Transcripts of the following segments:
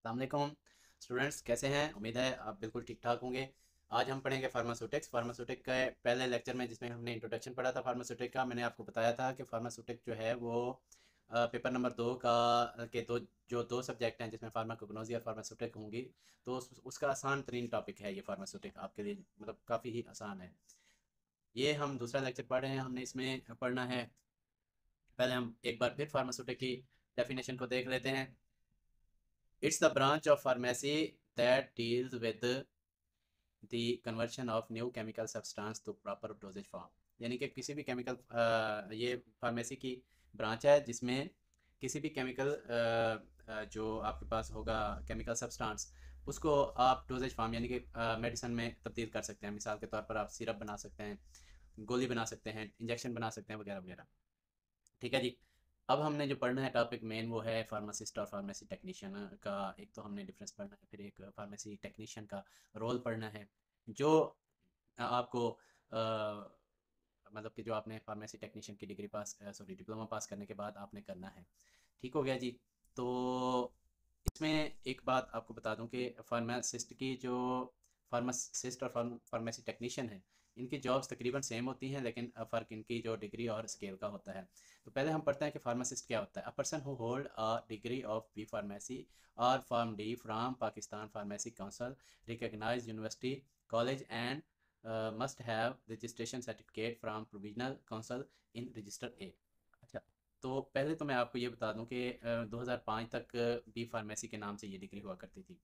अस्सलाम वालेकुम स्टूडेंट्स, कैसे हैं? उम्मीद है आप बिल्कुल ठीक ठाक होंगे। आज हम पढ़ेंगे फार्मास्यूटिक्स के पहले लेक्चर में, जिसमें हमने इंट्रोडक्शन पढ़ा था फार्मास्यूटिक का। मैंने आपको बताया था कि फार्मास्यूटिक जो है वो पेपर नंबर 2 का के दो सब्जेक्ट हैं, जिसमें फार्माकोग्नोसी और फार्मास्यूटिक होंगी। तो उसका आसान तरीन टॉपिक है ये फार्मास्यूटिक, आपके लिए मतलब काफ़ी ही आसान है। ये हम दूसरा लेक्चर पढ़ रहे हैं, हमने इसमें पढ़ना है। पहले हम एक बार फिर फार्मास्यूटिक की डेफिनेशन को देख लेते हैं। It's the branch of pharmacy that deals with the conversion of new chemical substance to proper dosage form। यानी कि किसी भी केमिकल, ये फार्मेसी की ब्रांच है जिसमें किसी भी केमिकल जो आपके पास होगा केमिकल सब्सटेंस, उसको आप डोजेज फॉर्म यानी कि मेडिसिन में तब्दील कर सकते हैं। मिसाल के तौर पर आप सिरप बना सकते हैं, गोली बना सकते हैं, इंजेक्शन बना सकते हैं, वगैरह वगैरह। ठीक है जी। अब हमने जो पढ़ना है टॉपिक मेन, वो है फार्मासिस्ट और फार्मेसी टेक्नीशियन का। एक तो हमने डिफरेंस पढ़ना है, फिर एक फार्मेसी टेक्नीशियन का रोल पढ़ना है, जो आपको मतलब कि जो आपने फार्मेसी टेक्नीशियन की डिग्री पास सॉरी डिप्लोमा पास करने के बाद आपने करना है। ठीक हो गया जी। तो इसमें एक बात आपको बता दूं कि फार्मासिस्ट और फार्मेसी टेक्नीशियन है, इनकी जॉब्स तकरीबन सेम होती हैं, लेकिन फ़र्क इनकी जो डिग्री और स्केल का होता है। तो पहले हम पढ़ते हैं कि फार्मासिस्ट क्या होता है। A person who hold a degree of B pharmacy और pharm D from Pakistan pharmacy council recognised university college and must have registration certificate from provisional council in register A. अच्छा, तो पहले तो मैं आपको ये बता दूं कि 2005 तक बी फार्मेसी के नाम से ये डिग्री हुआ करती थी।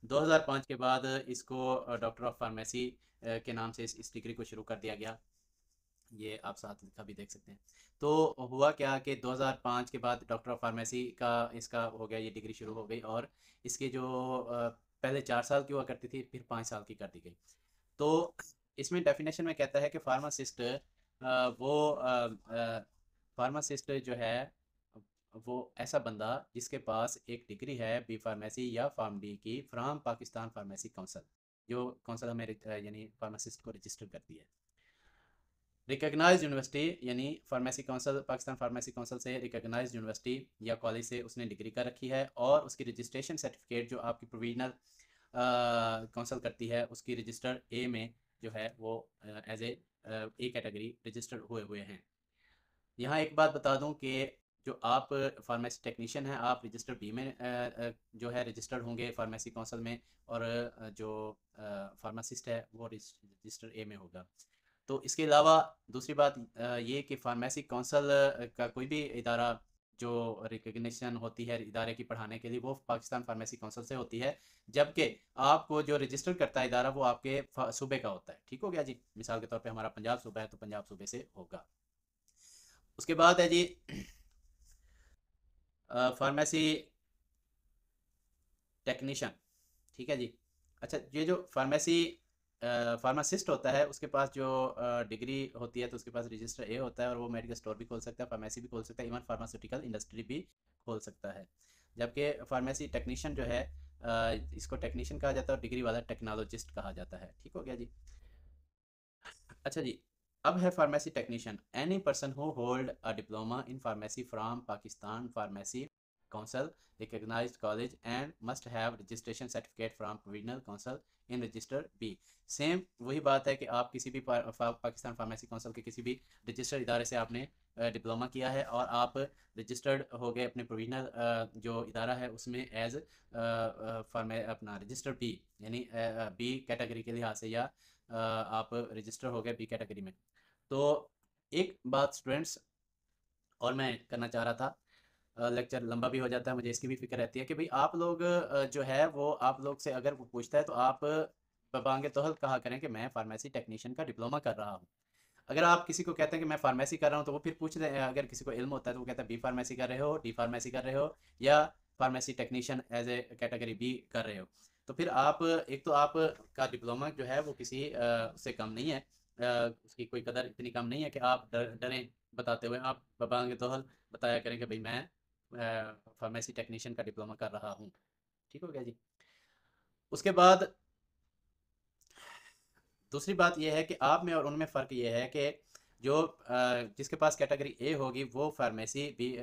2005 के बाद इसको डॉक्टर ऑफ फार्मेसी के नाम से इस डिग्री को शुरू कर दिया गया। ये आप साथ लिखा भी देख सकते हैं। तो हुआ क्या कि 2005 के बाद डॉक्टर ऑफ फार्मेसी का इसका हो गया, ये डिग्री शुरू हो गई। और इसके जो पहले 4 साल की हुआ करती थी, फिर 5 साल की कर दी गई। तो इसमें डेफिनेशन में कहता है कि वो फार्मासिस्ट जो है वो ऐसा बंदा जिसके पास एक डिग्री है बी फार्मेसी या फार्म डी की फ्राम पाकिस्तान फार्मेसी काउंसिल, जो काउंसिल हमें यानी फार्मासिस्ट को रजिस्टर करती है। रिकग्नाइज यूनिवर्सिटी यानी pharmacy council, Pakistan pharmacy council से रिकग्नाइज यूनिवर्सिटी या कॉलेज से उसने डिग्री कर रखी है, और उसकी रजिस्ट्रेशन सर्टिफिकेट जो आपकी प्रोविजनल काउंसिल करती है, उसकी रजिस्टर ए में जो है वो एज ए कैटेगरी रजिस्टर्ड हुए हुए हैं। यहाँ एक बात बता दूं कि जो आप फार्मेसी टेक्नीशियन हैं, आप रजिस्टर बी में जो है रजिस्टर्ड होंगे फार्मेसी काउंसिल में, और जो फार्मासिस्ट है वो रजिस्टर ए में होगा। तो इसके अलावा दूसरी बात ये कि फार्मेसी काउंसिल का कोई भी इदारा जो रिकग्निशन होती है इदारे की पढ़ाने के लिए, वो पाकिस्तान फार्मेसी काउंसिल से होती है। जबकि आपको जो रजिस्टर करता है इदारा, वो आपके सूबे का होता है। ठीक हो गया जी। मिसाल के तौर पे हमारा पंजाब सूबा है, तो पंजाब सूबे से होगा। उसके बाद है जी फार्मेसी टेक्नीशियन। ठीक है जी। अच्छा, ये जो फार्मासिस्ट होता है, उसके पास जो डिग्री होती है, तो उसके पास रजिस्टर ए होता है, और वो मेडिकल स्टोर भी खोल सकता है, फार्मेसी भी खोल सकता है, इवन फार्मास्यूटिकल इंडस्ट्री भी खोल सकता है। जबकि फार्मेसी टेक्नीशियन जो है, इसको टेक्नीशियन कहा जाता है, और डिग्री वाला टेक्नोलॉजिस्ट कहा जाता है। ठीक हो गया जी। अच्छा जी। अब है pharmacy technician. Any person who hold a diploma in pharmacy from Pakistan pharmacy council recognised college and must have registration certificate from provisional council in register B. Same वही बात है कि आप किसी भी पाकिस्तान फार्मेसी काउंसिल के किसी भी रजिस्टर्ड इदारे से आपने डिप्लोमा किया है, और आप रजिस्टर्ड हो गए अपने प्रोविजनल जो इदारा है उसमें एज फार्मे अपना रजिस्टर बी, यानी बी कैटेगरी के लिहाज से, या आप रजिस्टर हो गए बी कैटेगरी में। तो एक बात स्टूडेंट्स और मैं करना चाह रहा था, लेक्चर लंबा भी हो जाता है, मुझे इसकी भी फिक्र रहती है कि भाई आप लोग जो है वो आप लोग से अगर वो पूछता है, तो आप बबांगे तोहल कहा करें कि मैं फार्मेसी टेक्नीशियन का डिप्लोमा कर रहा हूँ। अगर आप किसी को कहते हैं कि मैं फार्मेसी कर रहा हूँ, तो वो फिर पूछ रहे हैं, अगर किसी को इल्म होता है तो वो कहता है बी फार्मेसी कर रहे हो, डी फार्मेसी कर रहे हो, या pharmacy technician as a category B कर रहे हो। तो फिर आप एक तो आप का डिप्लोमा जो है वो किसी से कम नहीं है, उसकी कोई कदर इतनी कम नहीं है कि आप डरें बताते हुए। आप बबांगे तोहल बताया करें कि भाई मैं फार्मेसी टेक्नीशियन का डिप्लोमा कर रहा हूँ। ठीक हो गया जी। उसके बाद दूसरी बात यह है कि आप में और उनमें फ़र्क ये है कि जो जिसके पास कैटेगरी ए होगी वो फार्मेसी भी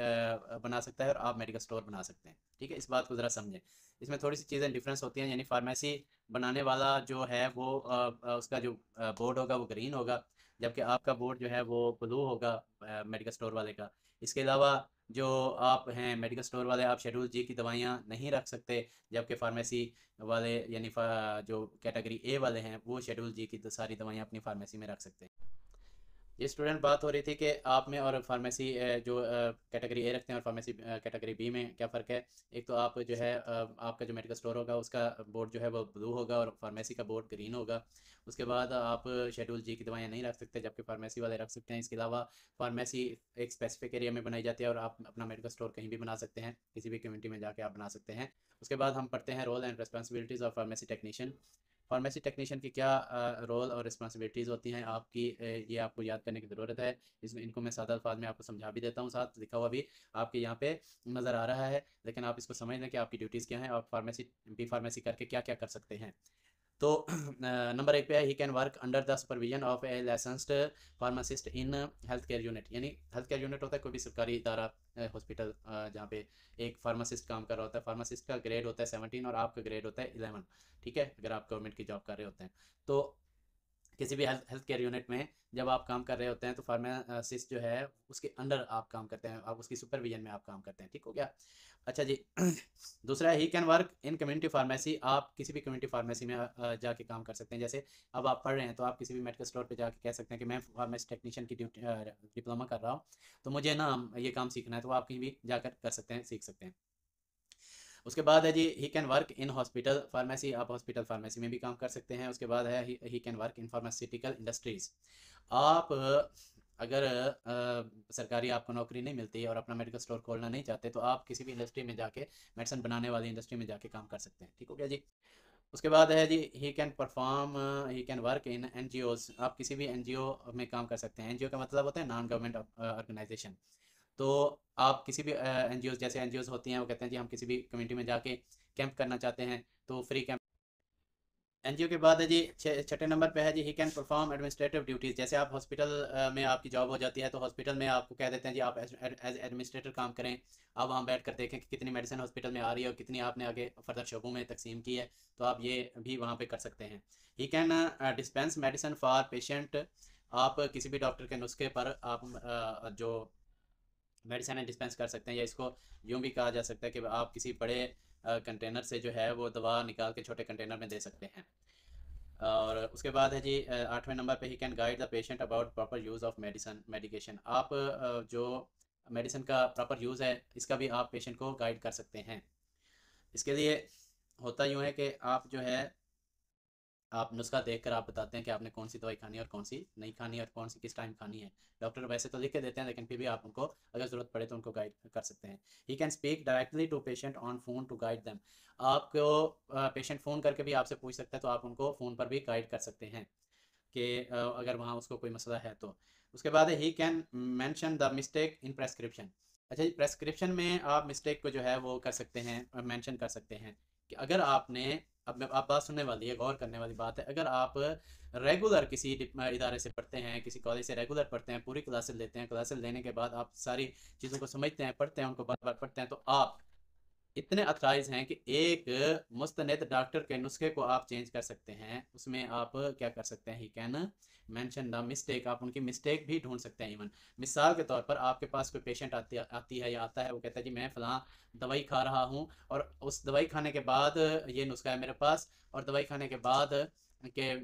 बना सकता है और आप मेडिकल स्टोर बना सकते हैं। ठीक है, इस बात को ज़रा समझें। इसमें थोड़ी सी चीज़ें डिफरेंस होती हैं, यानी फार्मेसी बनाने वाला जो है वो उसका जो बोर्ड होगा वो ग्रीन होगा, जबकि आपका बोर्ड जो है वो ब्लू होगा मेडिकल स्टोर वाले का। इसके अलावा जो आप हैं मेडिकल स्टोर वाले, आप शेड्यूल जी की दवाइयाँ नहीं रख सकते, जबकि फार्मेसी वाले यानी जो कैटेगरी ए वाले हैं वो शेड्यूल जी की सारी दवाइयाँ अपनी फार्मेसी में रख सकते हैं। ये स्टूडेंट बात हो रही थी कि आप में और फार्मेसी जो कैटेगरी ए रखते हैं और फार्मेसी कैटेगरी बी में क्या फ़र्क है। एक तो आप जो है आपका जो मेडिकल स्टोर होगा उसका बोर्ड जो है वो ब्लू होगा और फार्मेसी का बोर्ड ग्रीन होगा। उसके बाद आप शेड्यूल जी की दवाइयाँ नहीं रख सकते, जबकि फार्मेसी वाले रख सकते हैं। इसके अलावा फार्मेसी एक स्पेसिफिक एरिया में बनाई जाती है और आप अपना मेडिकल स्टोर कहीं भी बना सकते हैं, किसी भी कम्युनिटी में जाके आप बना सकते हैं। उसके बाद हम पढ़ते हैं role and responsibilities of pharmacy technician. Pharmacy technician की क्या रोल और रिस्पॉन्सिबिलिटीज़ होती हैं आपकी, ये आपको याद करने की ज़रूरत है। इनको मैं सादा अल्फाज में आपको समझा भी देता हूँ, साथ लिखा हुआ भी आपके यहाँ पे नज़र आ रहा है, लेकिन आप इसको समझ लें कि आपकी ड्यूटीज़ क्या हैं और फार्मेसी बी फार्मेसी करके क्या क्या कर सकते हैं। तो नंबर एक पे है, he can work under the supervision of A licensed pharmacist in health care unit. यानी हेल्थ केयर यूनिट होता है कोई भी सरकारी इदारा, हॉस्पिटल, जहाँ पे एक फार्मासिस्ट काम कर रहा होता है। फार्मासिस्ट का ग्रेड होता है 17 और आपका ग्रेड होता है 11। ठीक है, अगर आप गवर्नमेंट की जॉब कर रहे होते हैं तो किसी भी हेल्थ केयर यूनिट में जब आप काम कर रहे होते हैं तो फार्मासिस्ट जो है उसके अंडर आप काम करते हैं, आप उसकी सुपरविजन में आप काम करते हैं। ठीक हो गया। अच्छा जी। दूसरा है, he can work in community pharmacy. आप किसी भी कम्युनिटी फार्मेसी में जाके काम कर सकते हैं। जैसे अब आप पढ़ रहे हैं तो आप किसी भी मेडिकल स्टोर पे जाके कह सकते हैं कि मैं फार्मेसी टेक्नीशियन की ड्यूटी डिप्लोमा कर रहा हूँ, तो मुझे ना ये काम सीखना है, तो आप कहीं भी जाकर कर सकते हैं, सीख सकते हैं। उसके बाद है जी, he can work in hospital pharmacy. आप हॉस्पिटल फार्मेसी में भी काम कर सकते हैं। उसके बाद है, he can work in pharmaceutical industries. आप अगर सरकारी आपको नौकरी नहीं मिलती और अपना मेडिकल स्टोर खोलना नहीं चाहते तो आप किसी भी इंडस्ट्री में जाके, मेडिसिन बनाने वाली इंडस्ट्री में जाके काम कर सकते हैं। ठीक हो गया जी। उसके बाद है जी, he can work in NGOs. आप किसी भी एनजीओ में काम कर सकते हैं। एनजीओ का मतलब होता है नॉन गवर्नमेंट ऑर्गेनाइजेशन। तो आप किसी भी एनजीओ, जैसे एनजीओ होती हैं वो कहते हैं जी हम किसी भी कम्युनिटी में जाके कैंप करना चाहते हैं, तो फ्री कैंप। एनजीओ के बाद है जी, छठे नंबर पे है जी, he can perform administrative duties. जैसे आप हॉस्पिटल में आपकी जॉब हो जाती है तो हॉस्पिटल में आपको कह देते हैं जी आप एज एडमिनिस्ट्रेटर काम करें। आप वहाँ बैठ कर देखें कि कितनी मेडिसिन हॉस्पिटल में आ रही है और कितनी आपने आगे फर्दर शोबों में तकसीम की है, तो आप ये भी वहाँ पे कर सकते हैं। He can dispense medicine for patient. आप किसी भी डॉक्टर के नुस्खे पर आप जो मेडिसिन डिस्पेंस कर सकते हैं, या इसको यूँ भी कहा जा सकता है कि आप किसी बड़े कंटेनर से जो है वो दवा निकाल के छोटे कंटेनर में दे सकते हैं। और उसके बाद है जी, 8वें नंबर पे, he can guide the patient about proper use of medication. आप जो मेडिसिन का प्रॉपर यूज़ है इसका भी आप पेशेंट को गाइड कर सकते हैं। इसके लिए होता यूँ है कि आप जो है आप नुस्खा देखकर आप बताते हैं कि आपने कौन सी दवाई खानी है और कौन सी नहीं खानी है और कौन सी किस टाइम खानी है। डॉक्टर वैसे तो लिख के देते हैं, लेकिन फिर भी आप उनको अगर ज़रूरत पड़े तो उनको गाइड कर सकते हैं। He can speak directly to patient on phone to guide them. आपको पेशेंट फ़ोन करके भी आपसे पूछ सकता है, तो आप उनको फ़ोन पर भी गाइड कर सकते हैं कि अगर वहाँ उसको कोई मसला है तो। उसके बाद है, he can mention the mistake in prescription. अच्छा जी, प्रेस्क्रिप्शन में आप मिस्टेक को जो है वो कर सकते हैं, मेंशन कर सकते हैं कि अगर आपने, अब आप बात सुनने वाली है, गौर करने वाली बात है, अगर आप रेगुलर किसी इदारे से पढ़ते हैं, किसी कॉलेज से रेगुलर पढ़ते हैं, पूरी क्लासेस लेते हैं, क्लासेस लेने के बाद आप सारी चीज़ों को समझते हैं, पढ़ते हैं, उनको बार बार पढ़ते हैं, तो आप इतने अथराइज हैं कि एक मुस्तनद डॉक्टर के नुस्खे को आप चेंज कर सकते हैं। उसमें आप क्या कर सकते हैं, he can mention the mistake. आप उनकी मिस्टेक भी ढूंढ सकते हैं। इवन मिसाल के तौर पर आपके पास कोई पेशेंट आती है या आता है, वो कहता है जी मैं फ़लाँ दवाई खा रहा हूँ और उस दवाई खाने के बाद ये नुस्खा है मेरे पास, और दवाई खाने के बाद के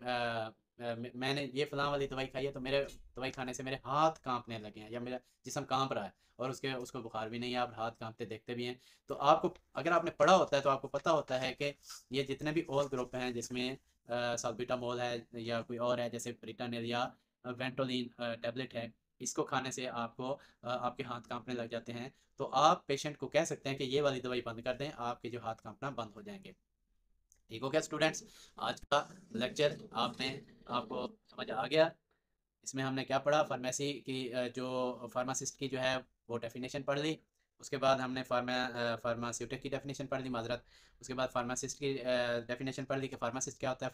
मैंने ये फ़लाँ वाली दवाई खाई है तो मेरे दवाई खाने से मेरे हाथ कांपने लगे हैं या मेरा जिस्म कांप रहा है, और उसको बुखार भी नहीं है, आप हाथ कांपते देखते भी हैं। तो आपको, अगर आपने पढ़ा होता है तो आपको पता होता है कि ये जितने भी और ग्रुप हैं जिसमें साल्बिटामोल है या कोई और है, जैसे ब्रिटानिल या वेंटोलिन टैबलेट है, इसको खाने से आपको आपके हाथ कांपने लग जाते हैं, तो आप पेशेंट को कह सकते हैं कि ये वाली दवाई बंद कर दें, आपके जो हाथ कांपना बंद हो जाएंगे। ठीक हो गया स्टूडेंट्स, आज का लेक्चर आपको समझ आ गया। इसमें हमने क्या पढ़ा, फार्मेसी की जो फार्मासिस्ट की जो है वो डेफिनेशन पढ़ ली। उसके बाद हमने फार्मास्यूटिक की डेफिनेशन पढ़ ली, माजरत। उसके बाद फार्मासिस्ट की डेफिनेशन पढ़ ली कि फार्मासिस्ट क्या होता है,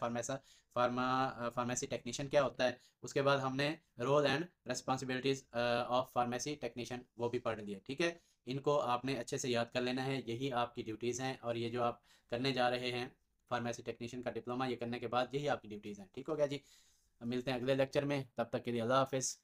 फार्मेसी टेक्नीशियन क्या होता है। उसके बाद हमने role and responsibilities of pharmacy technician वो भी पढ़ लिए, ठीक है। इनको आपने अच्छे से याद कर लेना है, यही आपकी ड्यूटीज़ हैं, और ये जो आप करने जा रहे हैं फार्मेसी टेक्नीशियन का डिप्लोमा, ये करने के बाद यही आपकी ड्यूटीज़ हैं, ठीक हो गया जी। मिलते हैं अगले लेक्चर में, तब तक के लिए अल्लाह हाफिज़।